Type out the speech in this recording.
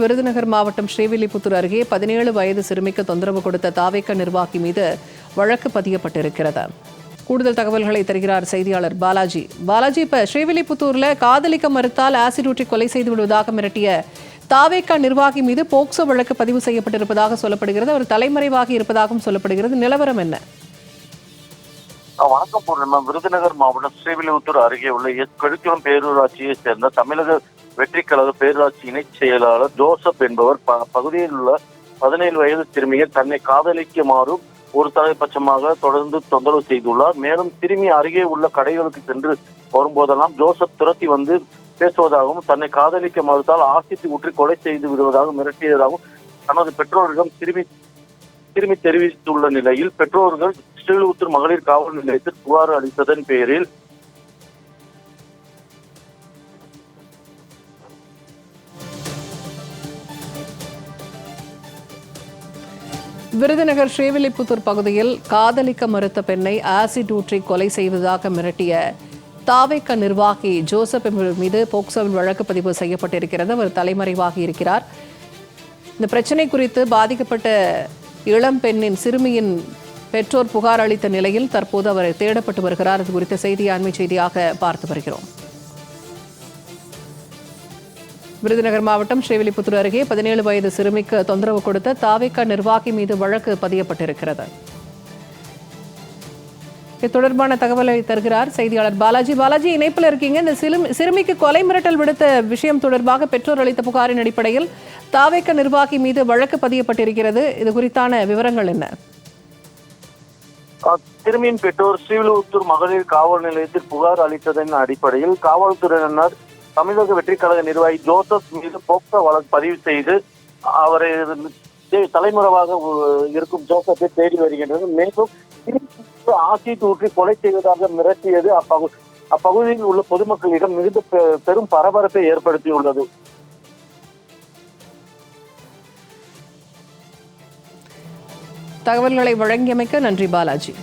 விருதுநகர் மாவட்டம் ஸ்ரீவில்லிபுத்தூர் அருகே 17 வயது சிறுமிக்கு தொந்தரவு கொடுத்த தாவேக நிர்வாகி மீது வழக்கு பதியப்பட்டிருக்கிறது. கூடுதல் தகவல்களை தருகிறார் செய்தியாளர் பாலாஜி. இப்ப ஸ்ரீவில்லிபுத்தூர்ல காதலிக்க மறுத்தால் ஆசிட் ஊற்றி கொலை செய்து விடுவதாக மிரட்டிய தாவேக நிர்வாகி மீது போக்சோ வழக்கு பதிவு செய்யப்பட்டிருப்பதாக சொல்லப்படுகிறது. அவர் தலைமறைவாகி இருப்பதாகவும் சொல்லப்படுகிறது. நிலவரம் என்ன? வணக்கம் பூர்ணிமா. விருதுநகர் மாவட்டம் ஸ்ரீவில்லிபுத்தூர் அருகே உள்ள கழுக்குளம் பேரூராட்சியை சேர்ந்த தமிழக வெற்றி கழக பேரூராட்சி இணைச் செயலாளர் ஜோசப் என்பவர் பகுதியில் உள்ள 17 வயது சிறுமியை தன்னை காதலிக்குமாறும் ஒரு தலைப்பட்சமாக தொடர்ந்து தொந்தரவு செய்துள்ளார். மேலும் சிறுமி அருகே உள்ள கடைகளுக்கு சென்று வரும்போதெல்லாம் ஜோசப் துரத்தி வந்து பேசுவதாகவும் தன்னை காதலிக்க மறுத்தால் ஆசிட் ஊற்றி கொலை செய்து விடுவதாக மிரட்டியதாகவும் தனது பெற்றோரிடம் சிறுமி தெரிவித்துள்ள நிலையில் பெற்றோர்கள் ஸ்ரீவில்லிபுத்தூர் மகளிர் காவல் நிலையத்தில் புகார் அளித்ததன் பேரில் விருதுநகர் ஸ்ரீவில்லிபுத்தூர் பகுதியில் காதலிக்க மறுத்த பெண்ணை ஆசிட் ஊற்றி கொலை செய்வதாக மிரட்டிய தாவேக நிர்வாகி ஜோசப் மீது போக்சோவில் வழக்கு பதிவு செய்யப்பட்டிருக்கிறது. அவர் தலைமறைவாகி இருக்கிறார். இந்த பிரச்சினை குறித்து பாதிக்கப்பட்ட இளம் பெண்ணின் சிறுமியின் பெற்றோர் புகார் அளித்த நிலையில் தற்போது அவர் தேடப்பட்டு வருகிறார். இது குறித்த செய்தியை அண்மை செய்தியாக பார்த்து வருகிறோம். விருதுநகர் மாவட்டம் ஸ்ரீவில்லிபுத்தூர் அருகே 17 வயது சிறுமிக்கு தொந்தரவு கொடுத்த தாவேக நிர்வாகி மீது வழக்கு பதியப்பட்டிருக்கிறது. இது தொடர்பான தகவலை தருகிறார் செய்தியாளர் பாலாஜி. இணைப்பில் இருக்கீங்க. இந்த சிறுமிக்கு கொலை மிரட்டல் விடுத்த விஷயம் தொடர்பாக பெற்றோர் அளித்த புகாரின் அடிப்படையில் தாவேக நிர்வாகி மீது வழக்கு பதியப்பட்டிருக்கிறது. இது குறித்தான விவரங்கள் என்ன? சிறுமியின் பெற்றோர் ஸ்ரீவில்லிபுத்தூர் மகளிர் காவல் நிலையத்தில் புகார் அளித்ததன் அடிப்படையில் காவல்துறையினர் தமிழக வெற்றி கழக நிர்வாகி ஜோசப் மீது போக்சோ வழக்கு பதிவு செய்து அவரை தலைமுறைவாக இருக்கும் ஜோசப்பை தேடி வருகின்றது. மேலும் ஆசிட் ஊற்றி கொலை செய்வதாக மிரட்டியது அப்பகுதியில் உள்ள பொதுமக்களிடம் மிகுந்த பெரும் பரபரப்பை ஏற்படுத்தியுள்ளது. தகவல்களை வழங்கியமைக்க நன்றி பாலாஜி.